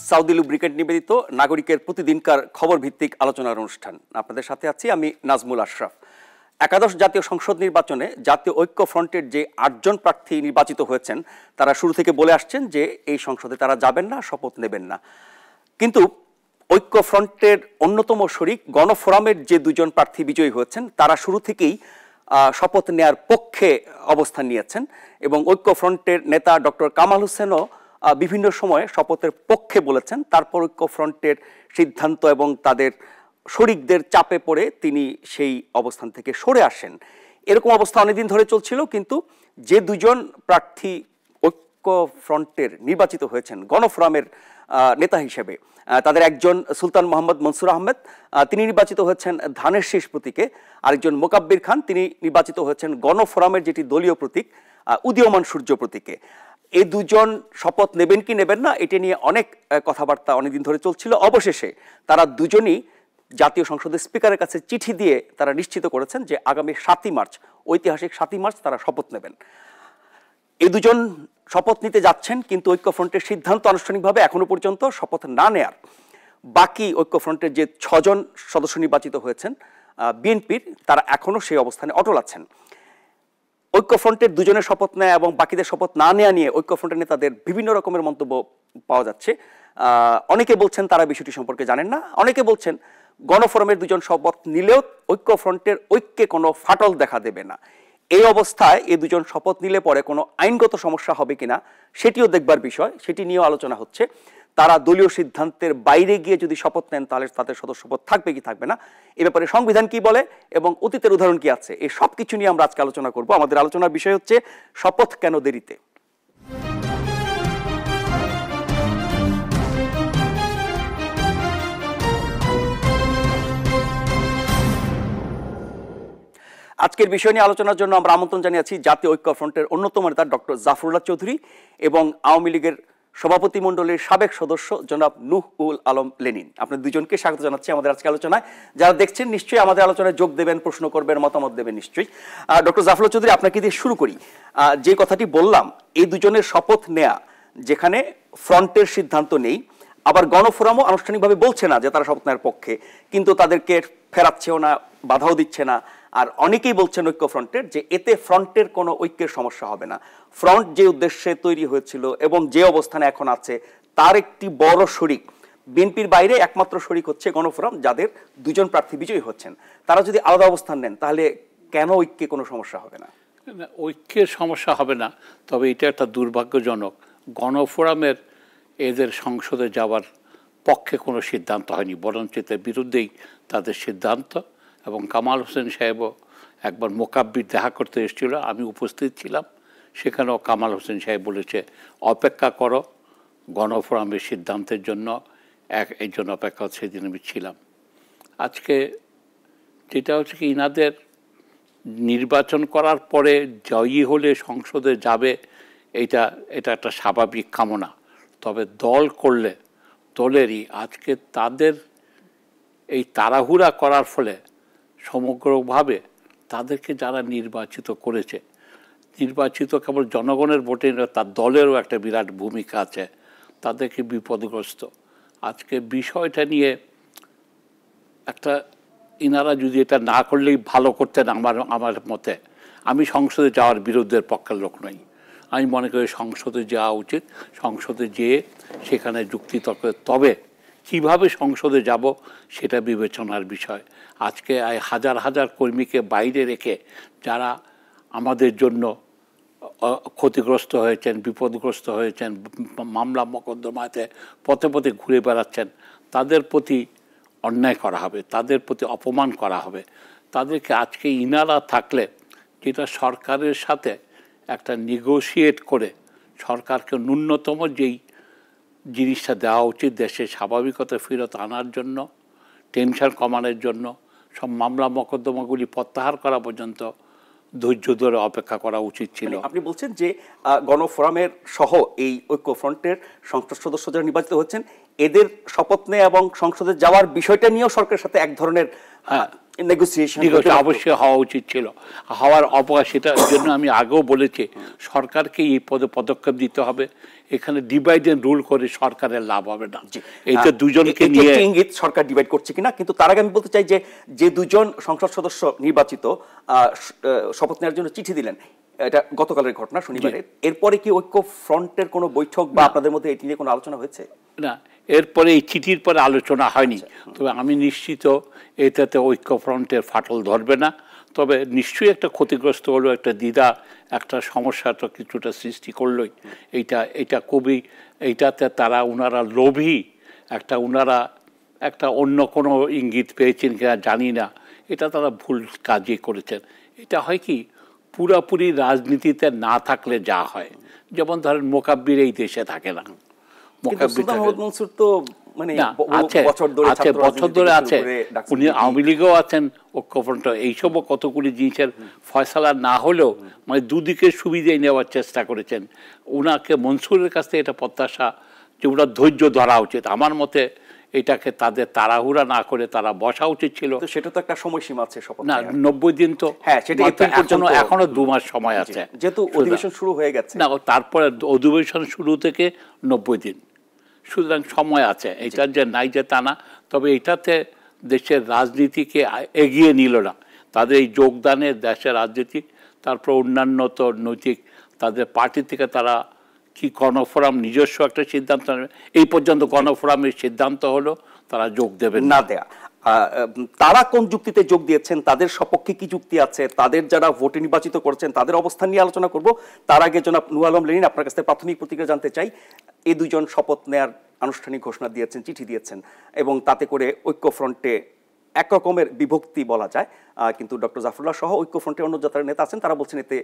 Southee lubricant নিবেদিত নাগরিকের প্রতিদিনকার খবর ভিত্তিক আলোচনার অনুষ্ঠান। আপনাদের সাথে আছি আমি নাজমুল আশরাফ। একাদশ জাতীয় সংসদ নির্বাচনে জাতীয় ঐক্য ফ্রন্টের যে 8 জন প্রার্থী নির্বাচিত হয়েছেন তারা শুরু থেকে বলে আসছেন যে এই সংসদে তারা যাবেন না, শপথ নেবেন না। কিন্তু ঐক্য ফ্রন্টের অন্যতম শরিক গণফোরামের যে 2 জন প্রার্থী বিজয়ী হয়েছেন তারা শুরু থেকেই শপথ নেয়ার পক্ষে অবস্থান নিয়েছেন এবং ঐক্য ফ্রন্টের নেতা ডক্টর কামাল হোসেনও বিভিন্ন সময়ে শপথের পক্ষে বলেছেন। তারপর ঐক্য ফ্রন্টের সিদ্ধান্ত এবং তাদের শরিকদের চাপে পড়ে তিনি সেই অবস্থান থেকে সরে আসেন। এরকম অবস্থা অনেকদিন ধরে চলছিল, কিন্তু যে 2 জন প্রার্থী ঐক্য ফ্রন্টের নির্বাচিত হয়েছেন গণফোরামের নেতা হিসেবে, তাদের একজন সুলতান মোহাম্মদ মনসুর আহমেদ, তিনি নির্বাচিত হয়েছেন ধানের শীষ প্রতীকে। আরেকজন মোকাব্বির খান, তিনি নির্বাচিত হয়েছেন গণফোরামের যেটি দলীয় প্রতীক উদীয়মান সূর্য প্রতীকে। এই 2 জন শপথ নেবেন কি নেবেন না এটা নিয়ে অনেক কথাবার্তা অনেকদিন ধরে চলছিল। অবশেষে তারা 2 জনই জাতীয় সংসদের স্পিকারের কাছে চিঠি দিয়ে তারা নিশ্চিত করেছেন যে আগামী 7ই মার্চ, ঐতিহাসিক 7ই মার্চ তারা শপথ নেবেন। এই 2 জন শপথ নিতে যাচ্ছেন, কিন্তু ঐক্য ফ্রন্টের সিদ্ধান্ত আনুষ্ঠানিকভাবে এখনো পর্যন্ত শপথ না নেয়ার। বাকি ঐক্য ফ্রন্টের যে 6 জন সদস্য নির্বাচিত হয়েছেন বিএনপির, তারা এখনো সেই অবস্থানে অটল আছেন। ঐক্য ফ্রন্টের 2 জনের শপথ নেয়া এবং বাকিদের শপথ না নেওয়া নিয়ে ঐক্য ফ্রন্টের নেতাদের বিভিন্ন রকমের মন্তব্য পাওয়া যাচ্ছে। অনেকে বলছেন তারা বিষয়টি সম্পর্কে জানেন না, অনেকে বলছেন গণফোরামের 2 জন শপথ নিলেও ঐক্য ফ্রন্টের ঐক্যে কোনো ফাটল দেখা দেবে না। এই অবস্থায় এই 2 জন শপথ নিলে পরে কোনো আইনগত সমস্যা হবে কিনা সেটিও দেখবার বিষয়, সেটি নিয়েও আলোচনা হচ্ছে। তারা দলীয় সিদ্ধান্তের বাইরে গিয়ে যদি শপথ নেন তাহলে তাদের সদস্যপদ থাকবে কি থাকবে না, এ ব্যাপারে সংবিধান কি বলে এবং অতীতের উদাহরণ কি আছে, এই সব কিছু নিয়ে আমরা আজকে আলোচনা করব। আমাদের আলোচনার বিষয় হচ্ছে শপথ কেন দেরিতে। আজকের বিষয় নিয়ে আলোচনার জন্য আমরা আমন্ত্রণ জানিয়েছি জাতীয় ঐক্য ফ্রন্টের অন্যতম নেতা ডক্টর জাফরুল্লাহ চৌধুরী এবং আওয়ামী লীগের সভাপতি মণ্ডলীর সাবেক সদস্য জনাব নুহ-উল আলম লেনিন। আপনাদের 2 জনকে স্বাগত জানাচ্ছি আমাদের আজকে আলোচনায়। যারা দেখছেন নিশ্চয়ই আমাদের আলোচনায় যোগ দেবেন, প্রশ্ন করবেন, মতামত দেবেন নিশ্চয়ই। ডক্টর জাফরুল্লাহ চৌধুরী, আপনাকে দিয়ে শুরু করি। যে কথাটি বললাম, এই 2 জনের শপথ নেয়া যেখানে ফ্রন্টের সিদ্ধান্ত নেই, আবার গণফোরামও আনুষ্ঠানিকভাবে বলছে না যে তারা শপথ নেওয়ার পক্ষে, কিন্তু তাদেরকে ফেরাচ্ছেও না, বাধাও দিচ্ছে না। আর অনেকেই বলছেন ঐক্য ফ্রন্টের যে এতে ফ্রন্টের কোনো ঐক্যের সমস্যা হবে না। ফ্রন্ট যে উদ্দেশ্যে তৈরি হয়েছিল এবং যে অবস্থানে এখন আছে তার একটি বড় শরিক বিএনপির বাইরে একমাত্র শরিক হচ্ছে গণফোরাম, যাদের 2 জন প্রার্থী বিজয়ী হচ্ছেন। তারা যদি আলাদা অবস্থান নেন তাহলে কেন ঐক্যে কোনো সমস্যা হবে না? ঐক্যের সমস্যা হবে না, তবে এটা একটা দুর্ভাগ্যজনক, গণফোরামের এদের সংসদে যাওয়ার পক্ষে কোনো সিদ্ধান্ত হয়নি, বরঞ্চ এর বিরুদ্ধেই তাদের সিদ্ধান্ত। এবং কামাল হোসেন সাহেবও একবার মোকাব্বির দেখা করতে এসেছিল, আমি উপস্থিত ছিলাম, সেখানেও কামাল হোসেন সাহেব বলেছে অপেক্ষা করো গণফোরামের সিদ্ধান্তের জন্য, এই জন্য অপেক্ষা, সেদিন আমি ছিলাম। আজকে যেটা হচ্ছে কি, ইনাদের নির্বাচন করার পরে জয়ী হলে সংসদে যাবে, এটা একটা স্বাভাবিক কামনা। তবে দল করলে দলেরই আজকে তাদের এই তাড়াহুড়া করার ফলে সমগ্রভাবে তাদেরকে যারা নির্বাচিত করেছে, নির্বাচিত কেবল জনগণের ভোটে, তার দলেরও একটা বিরাট ভূমিকা আছে, তাদেরকে বিপদগ্রস্ত। আজকে বিষয়টা নিয়ে একটা, ইনারা যদি এটা না করলেই ভালো করতেন আমার মতে। আমি সংসদে যাওয়ার বিরুদ্ধের পক্ষের লোক নই, আমি মনে করি সংসদে যাওয়া উচিত, সংসদে যেয়ে সেখানে যুক্তিতর্ক, তবে কিভাবে সংসদে যাব সেটা বিবেচনার বিষয়। আজকে হাজার হাজার কর্মীকে বাইরে রেখে যারা আমাদের জন্য ক্ষতিগ্রস্ত হয়েছেন, বিপদগ্রস্ত হয়েছেন, মামলা মোকদ্দমাতে পথে পথে ঘুরে বেড়াচ্ছেন, তাদের প্রতি অন্যায় করা হবে, তাদের প্রতি অপমান করা হবে। তাদেরকে আজকে ইনারা থাকলে, যেটা সরকারের সাথে একটা নেগোশিয়েট করে সরকারকে ন্যূনতম যেই জিনিসটা দেওয়া উচিত, দেশে স্বাভাবিকতা ফেরত আনার জন্য, টেনশন কমানোর জন্য, সব মামলা মোকদ্দমাগুলি প্রত্যাহার করা পর্যন্ত ধৈর্য ধরে অপেক্ষা করা উচিত ছিল। আপনি বলছেন যে গণফোরামের সহ এই ঐক্য ফ্রন্টের সংসদ সদস্য যারা নির্বাচিত হচ্ছেন, এদের শপথ নেওয়া এবং সংসদে যাওয়ার বিষয়টা নিয়েও সরকারের সাথে এক ধরনের নেগোসিয়েশন অবশ্যই হওয়া উচিত ছিল, হওয়ার অবকাশ। সেটার জন্য আমি আগেও বলেছি সরকারকে এই পদে পদক্ষেপ দিতে হবে। এখানে ডিভাইড এন্ড রুল করে সরকারের লাভ হবে না। এই তো দুজনকে নিয়ে ইঙ্গিত সরকার ডিভাইড করছে কিনা। কিন্তু তার আগে আমি বলতে চাই যে দুজন সংসদ সদস্য নির্বাচিত শপথ নেওয়ার জন্য চিঠি দিলেন, এটা গতকালের ঘটনা শনিবারে, এরপরে কি ঐক্য ফ্রন্টের কোনো বৈঠক বা আপনাদের মধ্যে এটি নিয়ে কোনো আলোচনা হয়েছে? না, এরপরে এই চিঠির পরে আলোচনা হয়নি। তবে আমি নিশ্চিত এটাতে ঐক্য ফ্রন্টের ফাটল ধরবে না। তবে নিশ্চয়ই একটা ক্ষতিগ্রস্ত হলো, একটা দ্বিধা, একটা সমস্যা তো কিছুটা সৃষ্টি করলোই। এইটা খুবই, এইটাতে ওনারা লোভী, ওনারা একটা অন্য কোনো ইঙ্গিত পেয়েছেন কিনা জানি না, এটা তারা ভুল কাজই করেছেন। এটা হয় কি, পুরাপুরি রাজনীতিতে না থাকলে যা হয়, যেমন ধরেন মোকাব্বির এই দেশে থাকে না, বছর ধরে আছে, উনি আওয়ামী লীগেও আছেন, ঐক্যফ্রন্ট, এইসবও কতগুলি জিনিসের ফয়সালা না হলেও মানে দুদিকের সুবিধাই নেওয়ার চেষ্টা করেছেন। উনাকে মনসুরের কাছ থেকে এটা প্রত্যাশা যে ওনার ধৈর্য ধরা উচিত। আমার মতে এটাকে তাদের তাড়াহুড়া না করে তারা বসা উচিত ছিল। সেটা তো একটা সময়সীমা আছে না, 90 দিন তো, হ্যাঁ, এখনো 2 মাস সময় আছে, যেহেতু অধিবেশন শুরু হয়ে গেছে। না, তারপরে অধিবেশন শুরু থেকে 90 দিন, সুতরাং সময় আছে। এটা যে নাই যে তা না, তবে এটাতে দেশের রাজনীতিকে এগিয়ে নিল না। তাদের এই যোগদানের দেশের রাজনীতি, তারপর অন্যান্য তো নৈতিক তাদের পার্টি থেকে তারা কি গণফোরাম নিজস্ব একটা সিদ্ধান্ত নেবে, এই পর্যন্ত গণফোরামের সিদ্ধান্ত হলো তারা যোগ দেবেন না দেয়া। তারা কোন যুক্তিতে যোগ দিয়েছেন, তাদের সপক্ষে কি যুক্তি আছে, তাদের যারা ভোটে নির্বাচিত করেছেন তাদের অবস্থান নিয়ে আলোচনা করব। তার আগে জনাব নূর আলম লেনিন, আপনার কাছে প্রাথমিক প্রতিক্রিয়া জানতে চাই। এই দুজন শপথ নেয়ার আনুষ্ঠানিক ঘোষণা দিয়েছেন, চিঠি দিয়েছেন, এবং তাতে করে ঐক্য ফ্রন্টে একরকমের বিভক্তি বলা যায়। কিন্তু ডক্টর জাফরুল্লাহ সহ ঐক্য ফ্রন্টের অন্য যাত্রার নেতা আছেন, তারা বলছেন এতে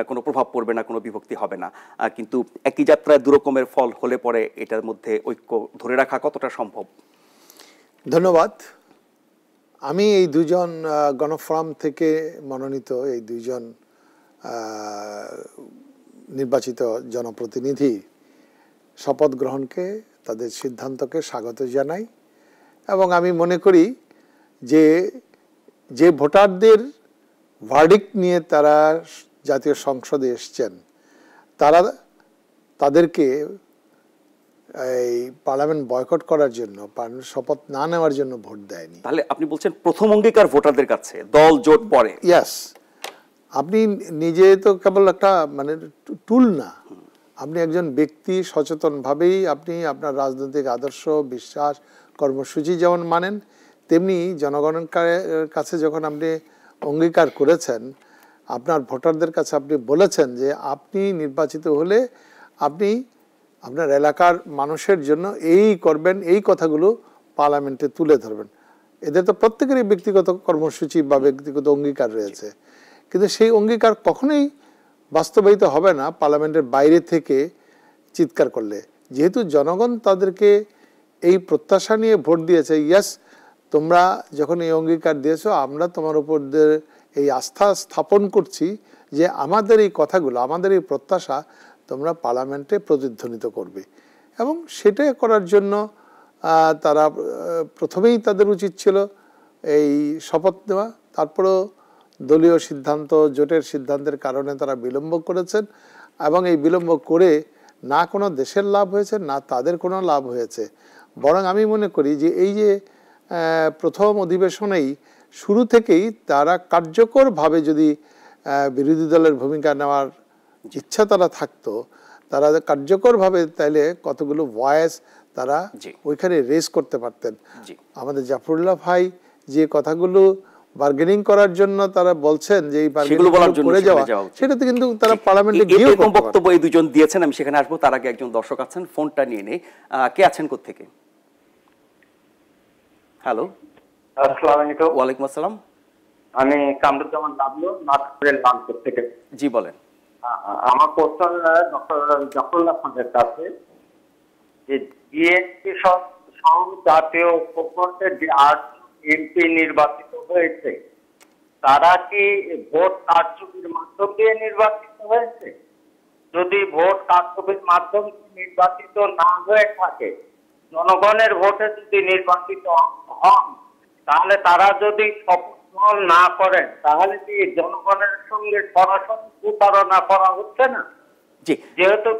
কোনো প্রভাব পড়বে না, কোনো বিভক্তি হবে না। কিন্তু একই যাত্রায় দুরকমের ফল হলে পরে এটার মধ্যে ঐক্য ধরে রাখা কতটা সম্ভব? ধন্যবাদ। আমি এই দুজন গণফোরাম থেকে মনোনীত এই দুইজন নির্বাচিত জনপ্রতিনিধি শপথ গ্রহণকে, তাদের সিদ্ধান্তকে স্বাগত জানাই। এবং আমি মনে করি যে ভোটারদের ভার্ডিক্ট নিয়ে তারা জাতীয় সংসদে এসছেন, তাদেরকে এই পার্লামেন্ট বয়কট করার জন্য, পার্লামেন্ট শপথ না নেওয়ার জন্য ভোট দেয়নি। তাহলে আপনি বলছেন প্রথম অঙ্গীকার ভোটারদের কাছে, দল জোট পরে। ইয়াস, আপনি নিজে তো কেবল একটা মানে টুল না, আপনি একজন ব্যক্তি, সচেতনভাবেই আপনি আপনার রাজনৈতিক আদর্শ, বিশ্বাস, কর্মসূচি যেমন মানেন, তেমনি জনগণের কাছে যখন আপনি অঙ্গীকার করেছেন, আপনার ভোটারদের কাছে আপনি বলেছেন যে আপনি নির্বাচিত হলে আপনি আপনার এলাকার মানুষের জন্য এই করবেন, এই কথাগুলো পার্লামেন্টে তুলে ধরবেন। এদের তো প্রত্যেকেরই ব্যক্তিগত কর্মসূচি বা ব্যক্তিগত অঙ্গীকার রয়েছে, কিন্তু সেই অঙ্গীকার কখনোই বাস্তবায়িত হবে না পার্লামেন্টের বাইরে থেকে চিৎকার করলে। যেহেতু জনগণ তাদেরকে এই প্রত্যাশা নিয়ে ভোট দিয়েছে, ইয়াস তোমরা যখন এই অঙ্গীকার দিয়েছো, আমরা তোমার উপর এই আস্থা স্থাপন করছি যে আমাদের এই কথাগুলো, আমাদের এই প্রত্যাশা তোমরা পার্লামেন্টে প্রতিধ্বনিত করবে। এবং সেটা করার জন্য তারা প্রথমেই তাদের উচিত ছিল এই শপথ নেওয়া। তারপরেও দলীয় সিদ্ধান্ত, জোটের সিদ্ধান্তের কারণে তারা বিলম্ব করেছেন, এবং এই বিলম্ব করে না কোনো দেশের লাভ হয়েছে, না তাদের কোনো লাভ হয়েছে। বরং আমি মনে করি যে এই যে প্রথম অধিবেশনেই শুরু থেকেই তারা কার্যকরভাবে যদি বিরোধী দলের ভূমিকা নেওয়ার ইচ্ছা তারা থাকতো, তারা কার্যকরভাবে তাইলে কতগুলো ভয়েস তারা ওইখানে রেজ করতে পারতেন। আমাদের জাফরুল্লাহ ভাই যে কথাগুলো বার্গেনিং করার জন্য তারা বলছেন যে এই বার্গেনিং করে যাওয়া, সেটাতে কিন্তু তারা পার্লামেন্টে গিয়ে বক্তব্য এই দুজন দিয়েছেন। আমি সেখানে আসবো, তার আগে একজন দর্শক আছেন, ফোনটা নিয়ে নেই। কে আছেন কোত্থেকে? হ্যালো, আসসালামু আলাইকুম। ওয়ালাইকুম আসসালাম। আমি কামরুজ্জামান লাবলু, নাটকের লালপুর থেকে। জি বলেন। আমার প্রশ্ন ডক্টর জাফরুল্লাহ খানের কাছে, যে বিএনপি সহ জাতীয় ঐক্যফ্রন্টের যে 8 এমপি নির্বাচিত হয়েছে, তারা কি ভোট কারচুপির মাধ্যম দিয়ে নির্বাচিত হয়েছে? যদি ভোট কারচুপির মাধ্যম নির্বাচিত না হয়ে থাকে, জনগণের ভোটে যদি নির্বাচিত হন, তাহলে তারা যদি শপথ দল না করেন তাহলে কি জনগণের সঙ্গে সরাসরি প্রতারণা করা হচ্ছে না? জি, যেহেতু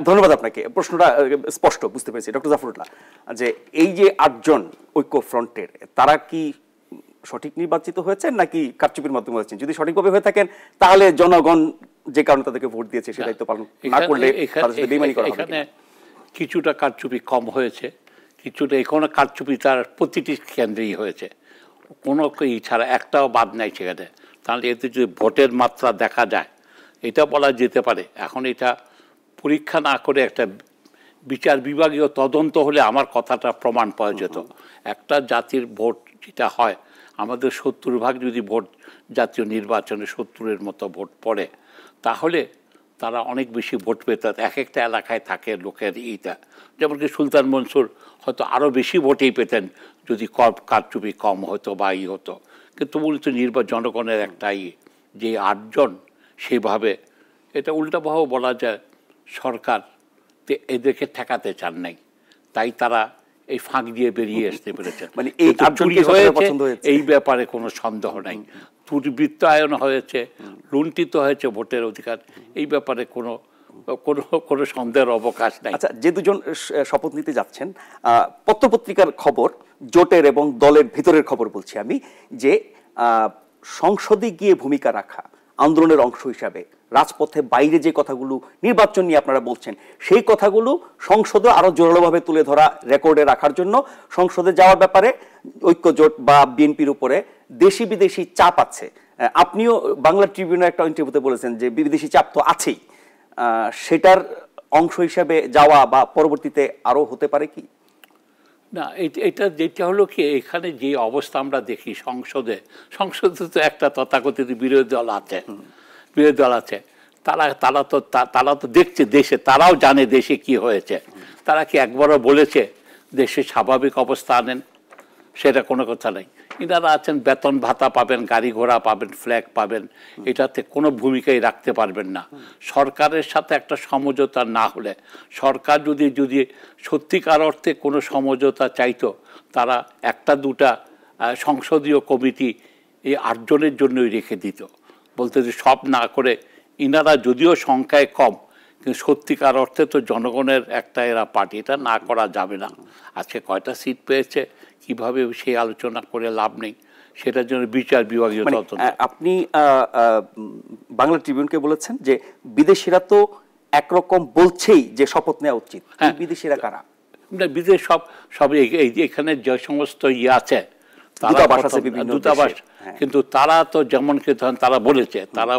ধন্যবাদ আপনাকে। প্রশ্নটা স্পষ্ট বুঝতে পেরেছি ডক্টর জাফরুল্লাহ, যে এই যে 8জন ঐক্য ফ্রন্টের, তারা কি সঠিক নির্বাচিত হয়েছেন নাকি কারচুপির মাধ্যমে হয়েছেন? যদি সঠিকভাবে হয়ে থাকেন তাহলে জনগণ যে কারণে তাদেরকে ভোট দিয়েছে সে দায়িত্ব পালন না করলে তাদের সাথে বেইমানি করা হবে। এখানে কিছুটা কারচুপি কম হয়েছে, কিছুটা এখনো কারচুপি তার প্রতিটি কেন্দ্রেই হয়েছে, কোনো ছাড়া একটাও বাদ নাই সেখানে। তাহলে এতে যদি ভোটের মাত্রা দেখা যায় এটা বলা যেতে পারে। এখন এটা পরীক্ষা না করে একটা বিচার বিভাগীয় তদন্ত হলে আমার কথাটা প্রমাণ পাওয়া যেত। একটা জাতির ভোট যেটা হয়, আমাদের 70% যদি ভোট জাতীয় নির্বাচনে 70-এর মতো ভোট পড়ে, তাহলে তারা অনেক বেশি ভোট পেত। এক একটা এলাকায় থাকে লোকের এইটা, যেমন কি সুলতান মনসুর হয়তো আরও বেশি ভোটেই পেতেন যদি কারচুপি কম হতো বা হতো। কিন্তু মূলত জনগণের একটাই যে 8জন, সেইভাবে এটা উল্টাভাবে বলা যায় সরকার এদেরকে ঠেকাতে চান নাই, তাই তারা এই ফাঁক দিয়ে বেরিয়ে আসতে পেরেছেন। মানে এই চুরি হয়েছে এই ব্যাপারে কোনো সন্দেহ নাই, দুর্বৃত্তায়ন হয়েছে, লুণ্ঠিত হয়েছে ভোটের অধিকার, এই ব্যাপারে কোনো কোনো সন্দেহের অবকাশ নাই। আচ্ছা, যে দুজন শপথ নিতে যাচ্ছেন, পত্রপত্রিকার খবর, জোটের এবং দলের ভিতরের খবর বলছি আমি, যে সংসদে গিয়ে ভূমিকা রাখা, আন্দোলনের অংশ হিসাবে রাজপথে বাইরে যে কথাগুলো নির্বাচন নিয়ে আপনারা বলছেন, সেই কথাগুলো সংসদে আরো জোরালোভাবে তুলে ধরা, রেকর্ডে রাখার জন্য সংসদে যাওয়ার ব্যাপারে ঐক্যজোট বা বিএনপির উপরে দেশি বিদেশি চাপ আছে। আপনিও বাংলা ট্রিবিউনের একটা ইন্টারভিউতে বলেছেন যে বিদেশি চাপ তো আছেই, সেটার অংশ হিসাবে যাওয়া বা পরবর্তীতে আরো হতে পারে কি? না, এটা যেটা হলো কি, এখানে যে অবস্থা আমরা দেখি সংসদে তো একটা তথাকথিত বিরোধী দল আছে, তারা তো দেখছে দেশে, তারাও জানে দেশে কি হয়েছে। তারা কি একবারও বলেছে দেশে স্বাভাবিক অবস্থা আনেন? সেটা কোনো কথা নাই। ইনারা আছেন বেতন ভাতা পাবেন, গাড়ি ঘোড়া পাবেন, ফ্ল্যাগ পাবেন, এটাতে কোনো ভূমিকাই রাখতে পারবেন না। সরকারের সাথে একটা সমঝোতা না হলে, সরকার যদি সত্যিকার অর্থে কোনো সমঝোতা চাইতো, তারা একটা দুটা সংসদীয় কমিটি এই 8জনের জন্যই রেখে দিত। বলতে যে সব না করে, ইনারা যদিও সংখ্যায় কম কিন্তু সত্যিকার অর্থে তো জনগণের একটা এরা পার্টি, এটা না করা যাবে না। আজকে কয়টা সিট পেয়েছে কিভাবে সেই আলোচনা করে লাভ নেই, সেটার জন্য বিচার বিভাগীয় তদন্ত। আপনি বাংলা ট্রিবিউনকে বলেছেন যে বিদেশিরা তো একরকম বলছেই যে শপথ নেওয়া উচিত, বিদেশিরা কারা? বিদেশ সব এখানে যে সমস্ত আছে দূতাবাস, কিন্তু তারা তো যেমন কি তারা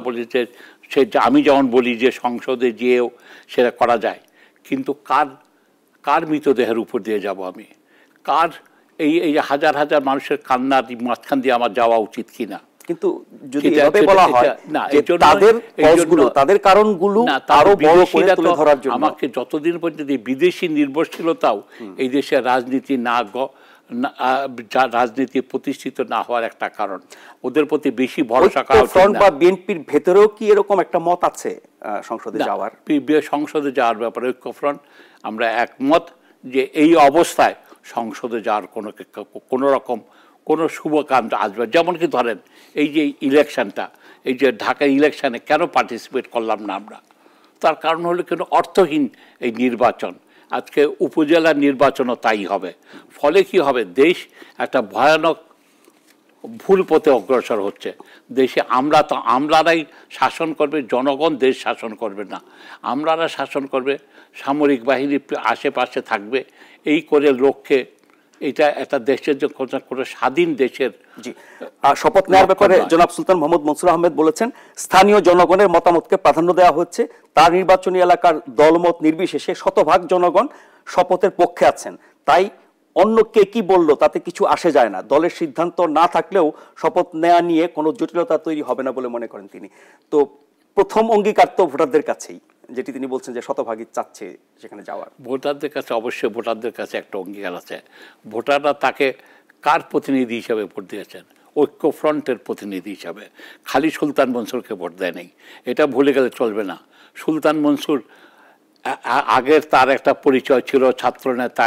বলেছে সে আমি যেমন বলি যে সংসদে যেও সেটা করা যায়, কিন্তু কার মৃতদেহের উপর দিয়ে যাব আমি? কার এই হাজার হাজার মানুষের কান্নার মাঝখান দিয়ে আমার যাওয়া উচিত কিনা? কিন্তু যদি এভাবে বলা হয় যে তাদের কজগুলো, তাদের কারণগুলো আরো বড় করে তুলে ধরার জন্য, আমাকে যতদিন পর্যন্ত বিদেশি নির্ভরশীলতাও এই দেশের রাজনীতি প্রতিষ্ঠিত না হওয়ার একটা কারণ, ওদের প্রতি বেশি ভরসা করা উচিত। ফ্রন্ট বা বিএনপির ভেতরেও কি এরকম একটা মত আছে সংসদে যাওয়ার? সংসদে যাওয়ার ব্যাপারে ঐক্যফ্রন্ট আমরা একমত যে এই অবস্থায় সংসদে যাওয়ার কোনো রকম কোনো শুভকান্ত আসবে। যেমন কি ধরেন এই যে ইলেকশনটা, এই যে ঢাকা ইলেকশনে কেন পার্টিসিপেট করলাম না আমরা? তার কারণ হলো কেন অর্থহীন এই নির্বাচন। আজকে উপজেলার নির্বাচনও তাই হবে। ফলে কি হবে, দেশ একটা ভয়ানক ভুল পথে অগ্রসর হচ্ছে। দেশে আমলারাই শাসন করবে, জনগণ দেশ শাসন করবে না। আমলারা শাসন করবে, সামরিক বাহিনী আশেপাশে থাকবে, এই করে লক্ষ্যে এটা একটা দেশের যে কোনো স্বাধীন দেশের। জি, শপথ নেওয়ার ব্যাপারে জনাব সুলতান মোহাম্মদ মনসুর আহমেদ বলেছেন স্থানীয় জনগণের মতামতকে প্রাধান্য দেওয়া হচ্ছে। তার নির্বাচনী এলাকার দলমত নির্বিশেষে শতভাগ জনগণ শপথের পক্ষে আছেন, তাই অন্য কে কি বললো তাতে কিছু আসে যায় না। দলের সিদ্ধান্ত না থাকলেও শপথ নেওয়া নিয়ে কোনো জটিলতা তৈরি হবে না বলে মনে করেন তিনি। তো প্রথম অঙ্গীকার তো ভোটারদের কাছেই, যেটি তিনি বলছেন যে শতভাগই চাচ্ছে সেখানে যাওয়ার। ভোটারদের কাছে অবশ্যই ভোটারদের কাছে একটা অঙ্গীকার আছে। ভোটাররা তাকে কার প্রতিনিধি হিসাবে ভোট দিয়েছেন? ঐক্যফ্রন্টের প্রতিনিধি হিসাবে। খালি সুলতান মনসুরকে ভোট দেয় নাই, এটা ভুলে গেলে চলবে না। সুলতান মনসুর আগের তার একটা পরিচয় ছিল ছাত্রনেতা,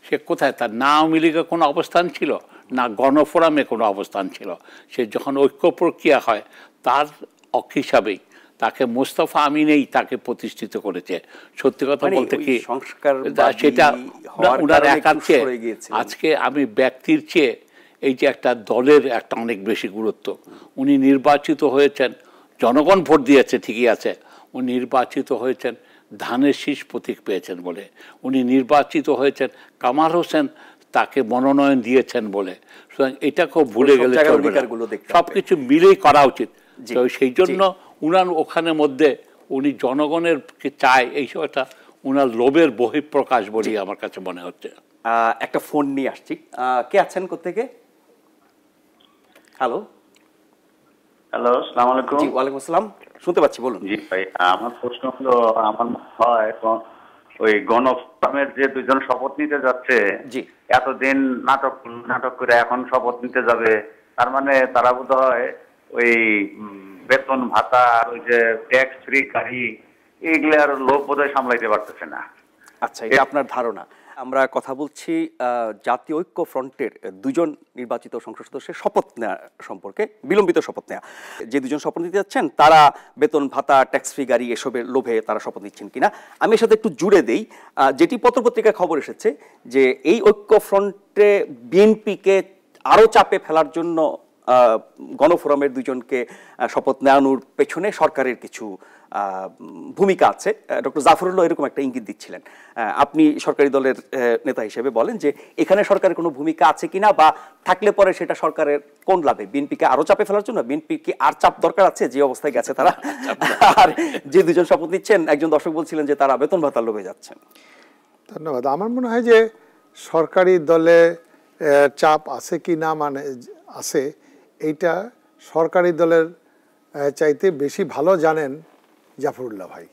সে কোথায়, তার না আওয়ামী লীগের কোনো অবস্থান ছিল, না গণফোরামে কোনো অবস্থান ছিল। সে যখন ঐক্য প্রক্রিয়া হয় তার অক্ষ হিসাবেই তাকে মোস্তফা আমিনেই তাকে প্রতিষ্ঠিত করেছে। সত্যি কথা বলতে কি সেটা ওনার একার চেয়ে আজকে আমি ব্যক্তির চেয়ে এই যে একটা দলের একটা অনেক বেশি গুরুত্ব। উনি নির্বাচিত হয়েছেন, জনগণ ভোট দিয়েছে ঠিকই আছে, উনি নির্বাচিত হয়েছেন ধানের শীষ প্রতীক পেয়েছেন বলে, উনি নির্বাচিত হয়েছেন কামাল হোসেন তাকে মনোনয়ন দিয়েছেন বলে। সুতরাং এটা খুব ভুলে গেলে চলবে না, সবকিছু মিলেই করা উচিত। তো সেই জন্য উনার ওখানে মধ্যে উনি জনগণের চায় এই সময়টা উনার লোভের বহিঃপ্রকাশ বলেই আমার কাছে মনে হচ্ছে। একটা ফোন নিয়ে আসছি, কে আছেন কোত্থেকে? হ্যালো হ্যালো, আসসালামু আলাইকুম। জি ওয়ালাইকুম আসসালাম, শুনতে পাচ্ছি, বলুন। জি ভাই, আমার প্রশ্ন হলো, আমার হয় ওই গণফোরামের যে দুজন শপথ নিতে যাচ্ছে, জি এতদিন নাটক করে এখন শপথ নিতে যাবে, তার মানে তারা বোধ হয় ওই বেতন ভাতা আর ওই যে ট্যাক্স ফ্রি গাড়ি এইগুলার লোক বোধ হয় সামলাইতে পারতেছে না। আচ্ছা, এটা আপনার ধারণা। আমরা কথা বলছি জাতীয় ঐক্য ফ্রন্টের দুজন নির্বাচিত সংসদ সদস্যের শপথ নেওয়া সম্পর্কে, বিলম্বিত শপথ নেওয়া। যে দুজন শপথ নিতে যাচ্ছেন তারা বেতন ভাতা ট্যাক্স ফ্রি গাড়ি এসবের লোভে তারা শপথ নিচ্ছেন কিনা। আমি এর সাথে একটু জুড়ে দেই, যেটি পত্রপত্রিকায় খবর এসেছে যে এই ঐক্য ফ্রন্টে বিএনপিকে আরও চাপে ফেলার জন্য গণফোরামের দুজনকে শপথ নেওয়ানোর পেছনে সরকারের কিছু ভূমিকা আছে। ডক্টর জাফরুল্লাহ এরকম একটা ইঙ্গিত দিচ্ছিলেন। আপনি সরকারি দলের নেতা হিসেবে বলেন যে এখানে সরকারের কোনো ভূমিকা আছে কিনা, বা থাকলে পরে সেটা সরকারের কোন লাভে? বিএনপিকে আরো চাপে ফেলার জন্য? বিএনপি কি আর চাপ দরকার আছে যে অবস্থায় গেছে তারা? আর যে দুজন শপথ নিচ্ছেন, একজন দর্শক বলছিলেন যে তারা বেতন ভাতার লোভে যাচ্ছেন। ধন্যবাদ। আমার মনে হয় যে সরকারি দলে চাপ আছে কি না, মানে আছে, এইটা সরকারি দলের চাইতে বেশি ভালো জানেন জাফরুল্লাহ ভাই,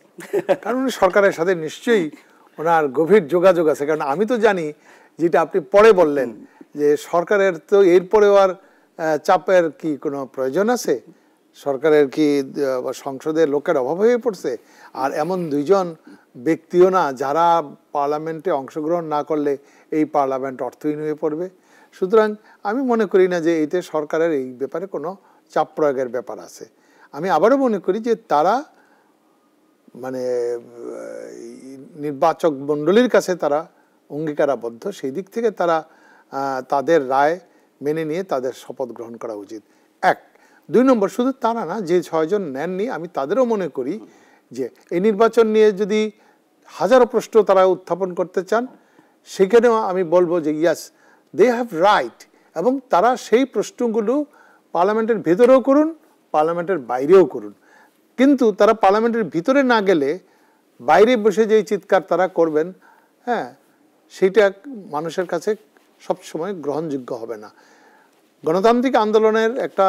কারণ সরকারের সাথে নিশ্চয়ই ওনার গভীর যোগাযোগ আছে। কারণ আমি তো জানি, যেটা আপনি পরে বললেন যে সরকারের তো এরপরেও আর চাপের কি কোনো প্রয়োজন আছে? সরকারের কি সংসদের লোকের অভাব হয়ে পড়ছে? আর এমন দুইজন ব্যক্তিও না যারা পার্লামেন্টে অংশগ্রহণ না করলে এই পার্লামেন্ট অর্থহীন হয়ে পড়বে। সুতরাং আমি মনে করি না যে এতে সরকারের এই ব্যাপারে কোনো চাপ প্রয়োগের ব্যাপার আছে। আমি আবারও মনে করি যে তারা মানে নির্বাচক মণ্ডলীর কাছে তারা অঙ্গীকারাবদ্ধ, সেই দিক থেকে তারা তাদের রায় মেনে নিয়ে তাদের শপথ গ্রহণ করা উচিত। এক। দুই নম্বর, শুধু তারা না, যে 6 জন নেননি আমি তাদেরও মনে করি যে এই নির্বাচন নিয়ে যদি হাজারো প্রশ্ন তারা উত্থাপন করতে চান, সেখানেও আমি বলবো যে ইয়াস, দে হ্যাভ রাইট, এবং তারা সেই প্রশ্নগুলো পার্লামেন্টের ভেতরেও করুন, পার্লামেন্টের বাইরেও করুন। কিন্তু তারা পার্লামেন্টের ভিতরে না গেলে বাইরে বসে যেই চিৎকার তারা করবেন, হ্যাঁ, সেইটা মানুষের কাছে সবসময় গ্রহণযোগ্য হবে না। গণতান্ত্রিক আন্দোলনের একটা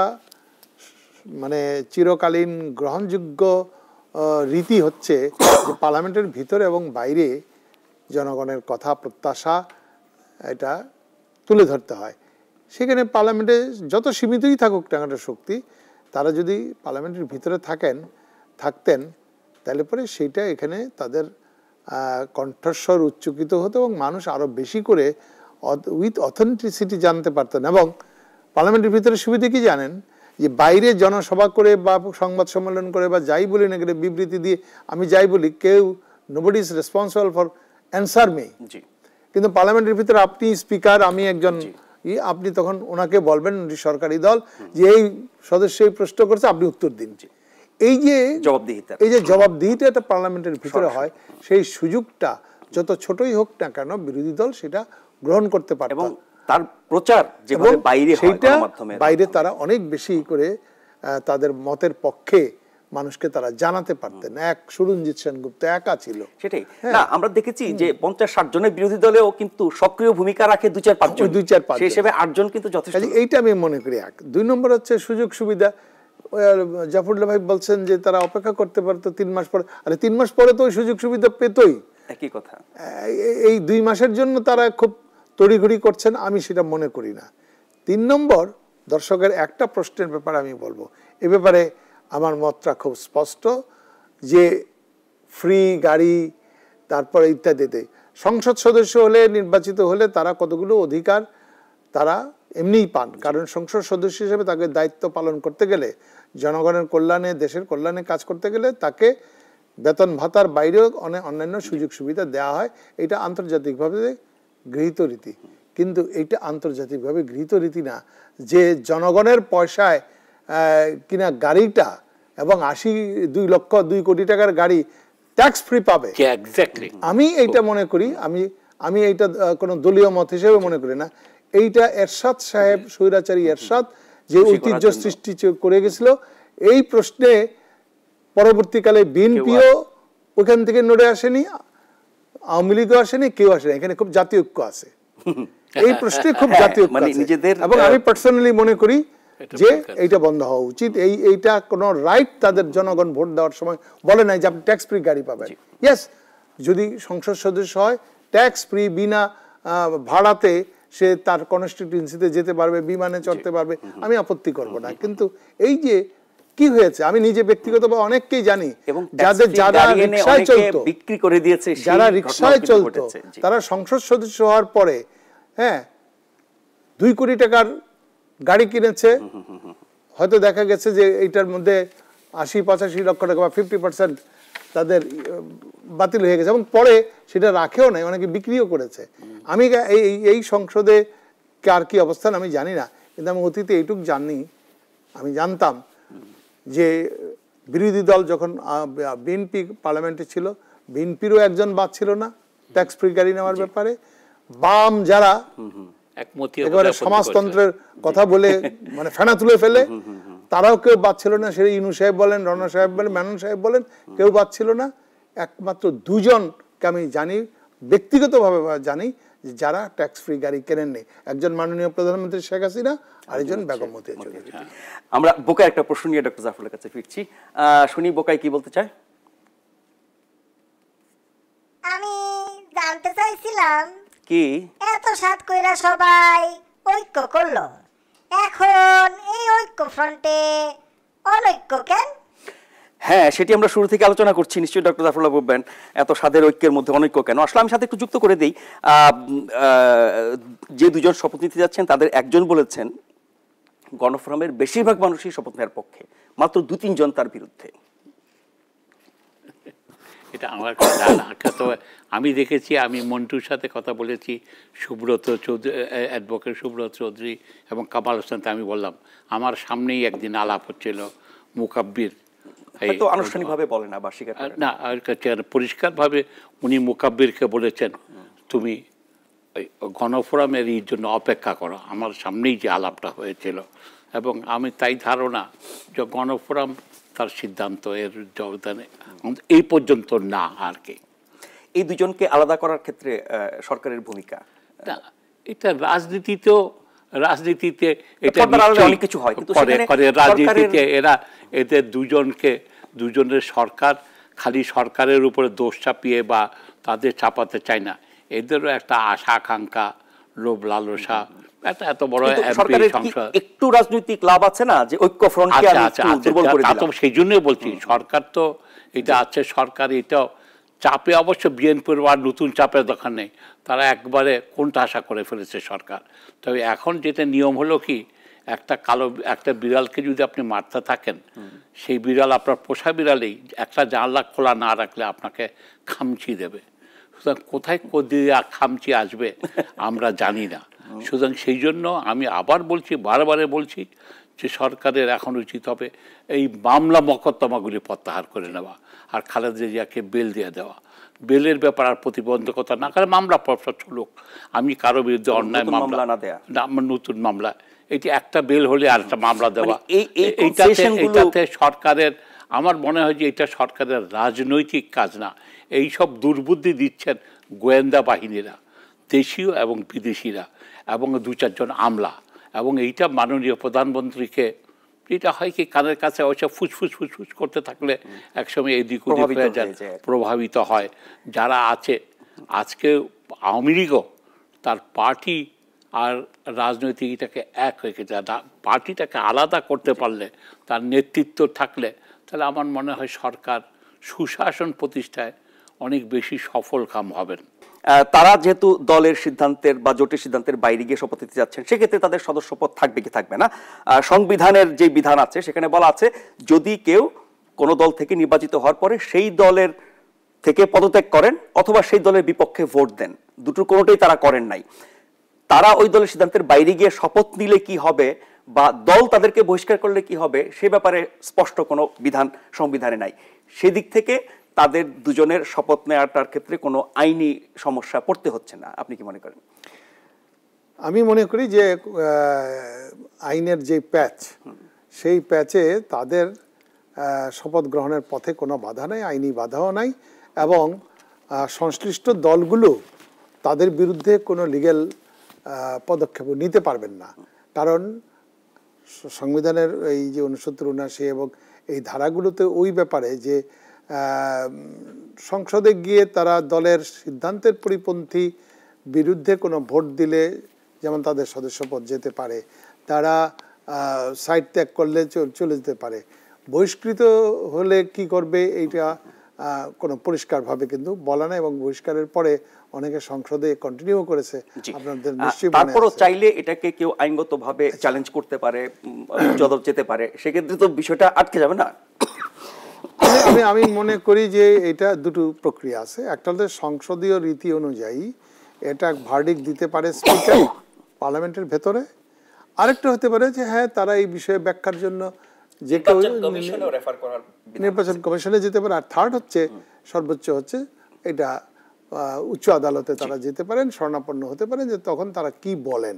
মানে চিরকালীন গ্রহণযোগ্য রীতি হচ্ছে যে পার্লামেন্টের ভিতরে এবং বাইরে জনগণের কথা প্রত্যাশা এটা তুলে ধরতে হয়। সেখানে পার্লামেন্টে যত সীমিতই থাকুক টাকাটা শক্তি, তারা যদি পার্লামেন্টের ভিতরে থাকতেন তাহলে পরে সেইটা এখানে তাদের কণ্ঠস্বর উচ্চকিত হতো এবং মানুষ আরও বেশি করে উইথ অথেন্টিসিটি জানতে পারতেন। এবং পার্লামেন্টের ভিতরে সুবিধা কি জানেন, যে বাইরে জনসভা করে বা সংবাদ সম্মেলন করে বা যাই বলি না কেন, বিবৃতি দিয়ে আমি যাই বলি, কেউ nobody is responsible for answer me. কিন্তু পার্লামেন্টের ভিতরে আপনি স্পিকার, আমি একজন, আপনি তখন ওনাকে বলবেন সরকারি দল যে এই সদস্য এই প্রশ্ন করছে, আপনি উত্তর দিন। এই যে জবাবদিহিটা একটা পার্লামেন্টের ভিতরে হয়, সেই সুযোগটা যত ছোটই হোক না কেন বিরোধী দল সেটা গ্রহণ করতে পারে এবং তার প্রচার যেভাবে বাইরে হয়, বাইরে তারা অনেক বেশি করে তাদের মতের পক্ষে মানুষকে তারা জানাতে পারতেন। এক সুরঞ্জিত সেনগুপ্ত একা ছিল, সেটাই না, আমরা দেখেছি যে 50-60 জনের বিরোধী দলেও কিন্তু সক্রিয় ভূমিকা রাখে 2-4-5 জন, সেই হিসেবে 8 জন কিন্তু যথেষ্ট। এইটা আমি মনে করি এক। দুই নম্বর হচ্ছে সুযোগ সুবিধা। জাফরুল্লাহ ভাই বলছেন যে তারা অপেক্ষা করতে পারতো 3 মাস পরে, আরে 3 মাস পরে তো ওই সুযোগ সুবিধা পেতই, একই কথা। এই 2 মাসের জন্য তারা খুব তড়িঘড়ি করছেন, আমি সেটা মনে করি না। 3 নম্বর, দর্শকের একটা প্রশ্নের ব্যাপারে আমি বলবো, এ ব্যাপারে আমার মতটা খুব স্পষ্ট যে ফ্রি গাড়ি তারপরে ইত্যাদিতে সংসদ সদস্য হলে, নির্বাচিত হলে তারা কতগুলো অধিকার তারা এমনিই পান, কারণ সংসদ সদস্য হিসেবে তাকে দায়িত্ব পালন করতে গেলে, জনগণের কল্যাণে, দেশের কল্যাণে কাজ করতে গেলে তাকে বেতন ভাতার বাইরেও অন্যান্য সুযোগ সুবিধা দেওয়া হয়। এটা আন্তর্জাতিকভাবে গৃহীত রীতি, কিন্তু এইটা আন্তর্জাতিকভাবে গৃহীত রীতি না যে জনগণের পয়সায় কিনা গাড়িটা এবং 2 কোটি টাকার গাড়ি ট্যাক্স ফ্রি পাবে। আমি এইটা মনে করি, আমি এইটা কোনো দলীয় মত হিসেবে মনে করি না। এইটা এরশাদ সাহেব, স্বৈরাচারী এরশাদ যে ঐতিহ্য সৃষ্টি করে গেছিল, এই প্রশ্নে পরবর্তীকালে বিএনপিও ওখান থেকে নড়ে আসেনি, আওয়ামী লীগও আসেনি, কেউ আসেনি। এখানে খুব জাতীয় ঐক্য আছে, এই প্রশ্নে খুব জাতীয় ঐক্য আছে। এবং আমি পার্সোনালি মনে করি যে এইটা বন্ধ হওয়া উচিত। এইটা কোনো রাইট তাদের জনগণ ভোট দেওয়ার সময় বলে নাই যে আপনি ট্যাক্স ফ্রি গাড়ি পাবেন। ইয়েস, যদি সংসদ সদস্য হয় ট্যাক্স ফ্রি বিনা ভাড়াতে সে তার কনস্টিটিউয়েন্সিতে যেতে পারবে, বিমানে চড়তে পারবে, আমি আপত্তি করব না। কিন্তু এই যে কি হয়েছে, আমি নিজে ব্যক্তিগতভাবে অনেককেই জানি যারা রিকশায় চলতো, বিক্রি করে দিয়েছে, যারা রিকশায় চলতো, তারা সংসদ সদস্য হওয়ার পরে 2 কোটি টাকার গাড়ি কিনেছে। হয়তো দেখা গেছে যে এইটার মধ্যে 80-85 লক্ষ টাকা বা 50% তাদের বাতিল হয়ে গেছে, এবং পরে সেটা রাখেও নাই, অনেকে বিক্রিও করেছে। আমি এই সংসদে কার কি অবস্থান আমি জানি না, কিন্তু আমি অতীতে এইটুকু আমি জানতাম যে বিরোধী দল যখন বিএনপি পার্লামেন্টে ছিল, বিএনপিরও একজন বাদ ছিল না ট্যাক্স ফ্রি গাড়ি নেওয়ার ব্যাপারে। বাম যারা একেবারে সমাজতন্ত্রের কথা বলে মানে ফেনা তুলে ফেলে, তারাও কেউ বাদ ছিল না। সেটা ইনু সাহেব বলেন, রনা সাহেব বলেন, মেনন সাহেব বলেন, কেউ বাদ ছিল না। একমাত্র 2 জনকে আমি জানি, ব্যক্তিগতভাবে জানি, যারা ট্যাক্স ফ্রি গাড়ি কেনেননি। একজন মাননীয় প্রধানমন্ত্রী শেখ হাসিনা, আরেকজন বেগম মতিয়া চৌধুরী। আমরা বোকায় একটা প্রশ্ন নিয়ে ডক্টর জাফরের কাছে ফিরছি, শুনি বোকায় কি বলতে চায়। আমি জানতে চাইছিলাম কি এত সাত কইরা সবাই ঐক্য করলো, এখন এই ঐক্য ফ্রন্টে অনৈক্য কেন? হ্যাঁ, সেটি আমরা শুরু থেকে আলোচনা করছি। নিশ্চয়ই ডক্টর জাফরুল্লাহ বলবেন এত স্বাদের ঐক্যের মধ্যে অনৈক্য কেন। আসলে আমি সাথে একটু যুক্ত করে দিই, যে 2জন শপথ নিতে যাচ্ছেন তাদের একজন বলেছেন গণফোরামের বেশিরভাগ মানুষই শপথ নেওয়ার পক্ষে, মাত্র 2-3 জন তার বিরুদ্ধে। এটা আমার তো আমি দেখেছি, আমি মন্টুর সাথে কথা বলেছি, সুব্রত চৌধুরী, অ্যাডভোকেট সুব্রত চৌধুরী এবং কামাল হোসেন। আমি বললাম, আমার সামনেই একদিন আলাপ হচ্ছিল মুকাব্বির, আনুষ্ঠানিকভাবে বলে না বা স্বীকার না, পরিষ্কারভাবে উনি মুকাব্বিরকে বলেছেন তুমি গণফোরামের এই জন্য অপেক্ষা করো। আমার সামনেই যে আলাপটা হয়েছিল, এবং আমি তাই ধারণা যে গণফোরাম তার সিদ্ধান্ত এর যোগদানে এই পর্যন্ত না। আর কি এই 2 জনকে আলাদা করার ক্ষেত্রে সরকারের ভূমিকা, এটা রাজনীতিতে এটা অনেক কিছু হয়, কিন্তু রাজনীতিতে এরা এদের 2জনের সরকার খালি সরকারের উপরে দোষ চাপিয়ে বা তাদের চাপাতে চায় না, এদেরও একটা আশা আকাঙ্ক্ষা, লোভ লালসা, এত বড় একটু রাজনৈতিক লাভ আছে না যে ঐক্য ফ্রন্টকে দুর্বল করে দিলাম। সেই জন্যই বলছি সরকার তো এটা আছে, সরকার এটাও চাপে, অবশ্য বিএনপির আর নতুন চাপের দরকার নেই, তারা একবারে কোনটা আশা করে ফেলেছে সরকার। তবে এখন যেটা নিয়ম হলো কি, একটা বিড়ালকে যদি আপনি মারতে থাকেন, সেই বিড়াল আপনার পোষা বিড়ালেই একটা জানলা খোলা না রাখলে আপনাকে খামচি দেবে। সুতরাং কোথায় খামচি আসবে আমরা জানি না। সুতরাং সেই জন্য আমি আবার বলছি, বারবারে বলছি যে সরকারের এখন উচিত হবে এই মামলা মকদ্দমাগুলি প্রত্যাহার করে নেওয়া, আর খালেদা জিয়াকে বেল দিয়ে দেওয়া। বেলের ব্যাপার আর প্রতিবন্ধকতা না করে মামলা চলুক। আমি কারো বিরুদ্ধে অন্যায় মামলা না দেয়া, নতুন মামলা, এটি একটা বেল হলে আর একটা মামলা দেওয়া, এইটাতে সরকারের, আমার মনে হয় যে এটা সরকারের রাজনৈতিক কাজ না। এই সব দুর্বুদ্ধি দিচ্ছেন গোয়েন্দা বাহিনীরা, দেশীয় এবং বিদেশিরা, এবং 2-4 জন আমলা। এবং এইটা মাননীয় প্রধানমন্ত্রীকে, এটা হয় কি কানের কাছে ওইসব ফুসফুস করতে থাকলে একসময় এদিক ওদিক হয়ে যায়, প্রভাবিত হয়। যারা আছে আজকে আওয়ামী লীগও তার পার্টি আর রাজনৈতিক এটাকে এক হয়ে গেছে, পার্টিটাকে আলাদা করতে পারলে, তার নেতৃত্ব থাকলে, তাহলে আমার মনে হয় সরকার সুশাসন প্রতিষ্ঠায় অনেক বেশি সফল কাম হবেন। তারা যেহেতু দলের সিদ্ধান্তের বা জোটের সিদ্ধান্তের বাইরে গিয়ে শপথ নিতে যাচ্ছেন, সেক্ষেত্রে তাদের সদস্যপদ থাকবে কি থাকবে না? সংবিধানের যে বিধান আছে সেখানে বলা আছে, যদি কেউ কোনো দল থেকে নির্বাচিত হওয়ার পরে সেই দলের থেকে পদত্যাগ করেন অথবা সেই দলের বিপক্ষে ভোট দেন, দুটোর কোনোটাই তারা করেন নাই, তারা ওই দলের সিদ্ধান্তের বাইরে গিয়ে শপথ নিলে কি হবে বা দল তাদেরকে বহিষ্কার করলে কি হবে, সে ব্যাপারে স্পষ্ট কোনো বিধান সংবিধানে নাই। সেদিক থেকে তাদের দুজনের শপথ নেওয়াটার ক্ষেত্রে কোনো আইনি সমস্যা পড়তে হচ্ছে না। আপনি কি মনে করেন? আমি মনে করি যে আইনের যে প্যাচ, সেই প্যাচে তাদের শপথ গ্রহণের পথে কোনো বাধা নাই, আইনি বাধাও নাই, এবং সংশ্লিষ্ট দলগুলো তাদের বিরুদ্ধে কোনো লিগ্যাল পদক্ষেপ নিতে পারবেন না। কারণ সংবিধানের এই যে 69-79 এবং এই ধারাগুলোতে ওই ব্যাপারে যে সংসদে গিয়ে তারা দলের সিদ্ধান্তের পরিপন্থী বিরুদ্ধে কোনো ভোট দিলে যেমন তাদের সদস্যপদ যেতে পারে, তারা সাইড ত্যাগ করলে চলে যেতে পারে, বহিষ্কৃত হলে কি করবে এইটা কোনো পরিষ্কারভাবে কিন্তু বলা নাই, এবং বহিষ্কারের পরে অনেকে সংসদে কন্টিনিউ করেছে। আপনাদের নিশ্চয়ই তারপরও চাইলে এটাকে কেউ আইনগতভাবে চ্যালেঞ্জ করতে পারে, জবাব যেতে পারে, সেক্ষেত্রে তো বিষয়টা আটকে যাবে না? আমি মনে করি যে এটা দুটো প্রক্রিয়া আছে। একটা হচ্ছে সংসদীয় রীতি অনুযায়ী এটা ভার্ডিক্ট দিতে পারে স্পিকার পার্লামেন্টের ভেতরে, আরেকটা হতে পারে যে হ্যাঁ তারা এই বিষয়ে ব্যাখ্যার জন্য যে কেউ নির্বাচন কমিশনে যেতে পারে, আর থার্ড হচ্ছে সর্বোচ্চ হচ্ছে এটা উচ্চ আদালতে তারা যেতে পারেন, শরণাপন্ন হতে পারেন যে তখন তারা কি বলেন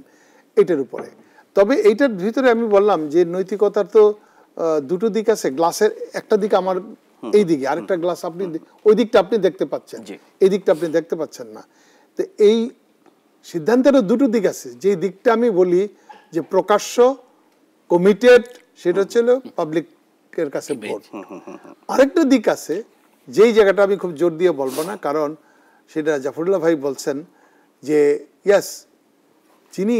এটার উপরে। তবে এইটার ভিতরে আমি বললাম যে নৈতিকতার তো দুটো দিক আছে, গ্লাসের একটা দিক আমার এই দিকে, আরেকটা গ্লাস আপনি ওই দিকটা আপনি দেখতে পাচ্ছেন, এই দিকটা আপনি দেখতে পাচ্ছেন না। তো এই সিদ্ধান্তেরও দুটো দিক আছে। যে দিকটা আমি বলি যে প্রকাশ্য কমিটেড, সেটা হচ্ছে পাবলিকের কাছে ভোট। আরেকটা দিক আছে যেই জায়গাটা আমি খুব জোর দিয়ে বলবো না, কারণ সেটা জাফরুল্লাহ ভাই বলছেন যে ইয়াস, যিনি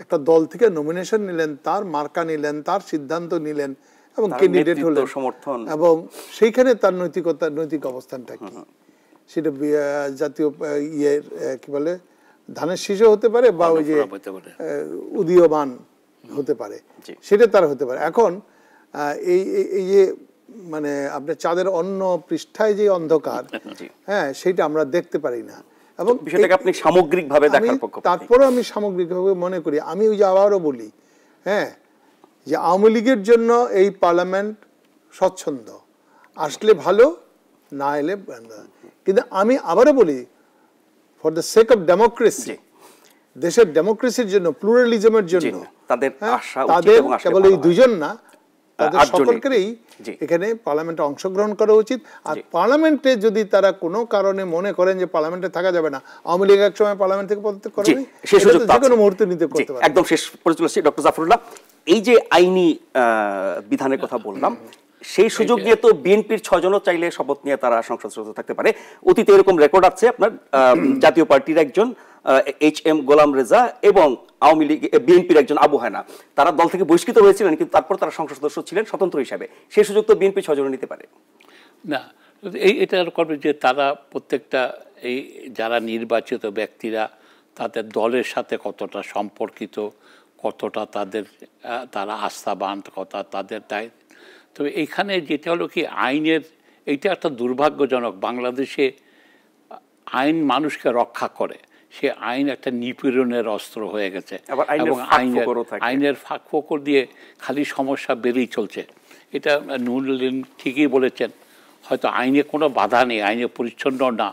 একটা দল থেকে নমিনেশন নিলেন, তার মার্কা নিলেন, তার সিদ্ধান্ত নিলেন এবং ক্যান্ডিডেট হলেন, সমর্থন, এবং সেইখানে তার নৈতিক অবস্থানটা কি, সেটা জাতীয় ইয়ের কি বলে ধানের শীষ হতে পারে বা ওই যে উদীয়মান হতে পারে, সেটা তার হতে পারে। এখন এই যে মানে আপনার চাঁদের অন্য পৃষ্ঠায় যে অন্ধকার, হ্যাঁ, সেটা আমরা দেখতে পারি না। এবং বিষয়টাকে আপনি সামগ্রিকভাবে দেখার পক্ষে, তারপরে আমি সামগ্রিকভাবে মনে করি, আমি ওই যে আবারও বলি, হ্যাঁ, যে আওয়ামী লীগের জন্য এই পার্লামেন্ট স্বচ্ছন্দ, আসলে ভালো, না এলে, কিন্তু আমি আবারও বলি for the sake of democracy, দেশের ডেমোক্রেসির জন্য, প্লুরালিজমের জন্য তাদের কেবল এই দুজন না, তাদের সকলকেই এখানে পার্লামেন্টে অংশগ্রহণ করা উচিত। আর পার্লামেন্টে যদি তারা কোনো কারণে মনে করেন যে পার্লামেন্টে থাকা যাবে না, আওয়ামী লীগ এক সময় পার্লামেন্ট থেকে পদত্যাগ করে যে কোনো মুহূর্তে নিতে করতে পারে। একদম শেষ করে চলেছি ডক্টর জাফরুল্লাহ, এই যে আইনি বিধানের কথা বললাম, সেই সুযোগ নিয়ে তো বিএনপির 6 জনও চাইলে শপথ নিয়ে তারা সংসদ সদস্য থাকতে পারে। অতীতে এরকম রেকর্ড আছে আপনার, জাতীয় পার্টির একজন HM গোলাম রেজা এবং আওয়ামী লীগ বিএনপির একজন আবু হায়না, তারা দল থেকে বহিষ্কৃত হয়েছিলেন, কিন্তু তারপর তারা সংসদ সদস্য ছিলেন স্বতন্ত্র হিসাবে। সেই সুযোগ তো বিএনপি 6 জন নিতে পারে না। এটা করবে যে তারা প্রত্যেকটা এই যারা নির্বাচিত ব্যক্তিরা তাদের দলের সাথে কতটা সম্পর্কিত, কতটা তারা আস্থাবান, কতটা তাদের দায়িত্ব। তবে এইখানে যেটা হলো কি আইনের, এইটা একটা দুর্ভাগ্যজনক, বাংলাদেশে আইন মানুষকে রক্ষা করে, সে আইন একটা নিপীড়নের অস্ত্র হয়ে গেছে, এবং আইনের ফাঁক ফোকর দিয়ে খালি সমস্যা বেড়েই চলছে। এটা নুরুল ঠিকই বলেছেন, হয়তো আইনে কোনো বাধা নেই, আইনে পরিচ্ছন্ন না,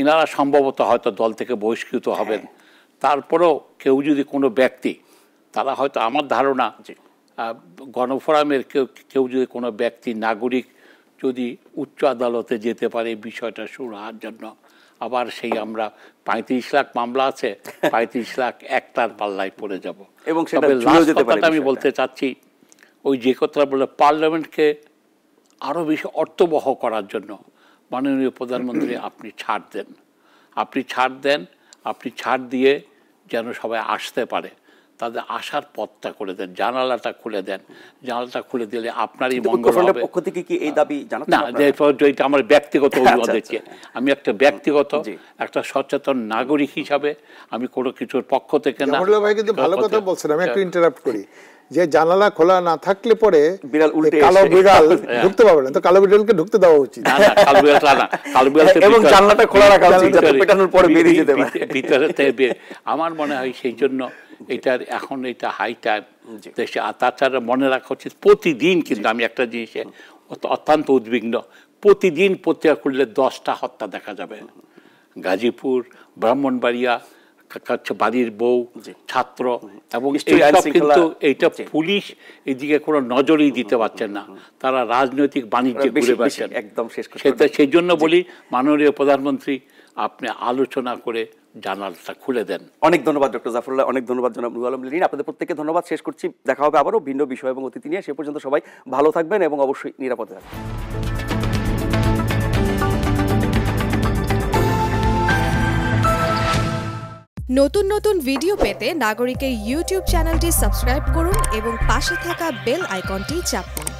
ইনারা সম্ভবত হয়তো দল থেকে বহিষ্কৃত হবেন। তারপরেও কেউ যদি কোনো ব্যক্তি, তারা হয়তো আমার ধারণা গণফোরামের কেউ যদি কোনো ব্যক্তি নাগরিক যদি উচ্চ আদালতে যেতে পারে বিষয়টা সুরাহার জন্য, আবার সেই আমরা 35 লাখ মামলা আছে, 35 লাখ একটার পাল্লায় পড়ে যাব। এবং কথাটা আমি বলতে চাচ্ছি, ওই যে কথাটা বলে পার্লামেন্টকে আরও বেশি অর্থবহ করার জন্য মাননীয় প্রধানমন্ত্রী আপনি ছাড় দেন, আপনি ছাড় দিয়ে যেন সবাই আসতে পারে। তাদের আসার পথটা করে দেন, জানালাটা খুলে দেন। জানালাটা খুলে দিলে আপনারই কিন্তু মঙ্গল ঐক্যফ্রন্টের হবে। পক্ষ থেকে কি এই দাবি জানাচ্ছেন না, আপনারা? এটা আমার ব্যক্তিগত অভিমতকে, আমি একটা ব্যক্তিগত জি। একটা সচেতন নাগরিক হিসাবে আমি কোনো কিছুর পক্ষ থেকে না। জাফরুল্লাহ ভাই কিন্তু ভালো কথা বলছেন, আমি একটু ইন্টারাপ্ট করি, যে জানালা খোলা না থাকলে পরে বিড়াল উল্টে কালো এসে- বিড়াল ঢুকতে পারবে না, তো কালো বিড়ালকে ঢুকতে দেওয়া উচিত। না, না, কালো বিড়ালটা না, কালো বিড়ালকে এবং ভিতরে- জানলাটা খোলা রাখা উচিত, যাতে ভিতরে- পেটানোর পরে বেরিয়ে যেতে পারে। ভিতরে থেকে আমার মনে হয় সেই জন্য এটার এখন এটা হাই টাইম দেশে। আর তাছাড়া মনে রাখা উচিত প্রতিদিন, কিন্তু আমি একটা জিনিসে অত্যন্ত উদ্বিগ্ন, প্রতিদিন পত্রিকা খুললে 10টা হত্যা দেখা যাবে। গাজীপুর, ব্রাহ্মণবাড়িয়া, বাড়ির বউ, ছাত্র, এবং নিশ্চয়ই আইন এইসব শৃঙ্খলা- কিন্তু এইটা জি। পুলিশ এদিকে কোনো নজরই দিতে পারছেন না, তারা রাজনৈতিক বাণিজ্যে বেশি- ঘুরে বেশি, বেড়াচ্ছেন। একদম শেষ কথা। সেই জন্য বলি, মাননীয় প্রধানমন্ত্রী আপনি আলোচনা করে জানালাটা খুলে দেন। অনেক ধন্যবাদ ডক্টর জাফরুল্লাহ, অনেক ধন্যবাদ জনাব নুরুল আলম লিলিন। আপনাদের প্রত্যেককে ধন্যবাদ। শেষ করছি, দেখা হবে আবারও ভিন্ন বিষয় এবং অতিথি নিয়ে। সে পর্যন্ত সবাই ভালো থাকবেন এবং অবশ্যই নিরাপদে থাকবেন। নতুন নতুন ভিডিও পেতে নাগরিকের ইউটিউব চ্যানেলটি সাবস্ক্রাইব করুন এবং পাশে থাকা বেল আইকনটি চাপুন।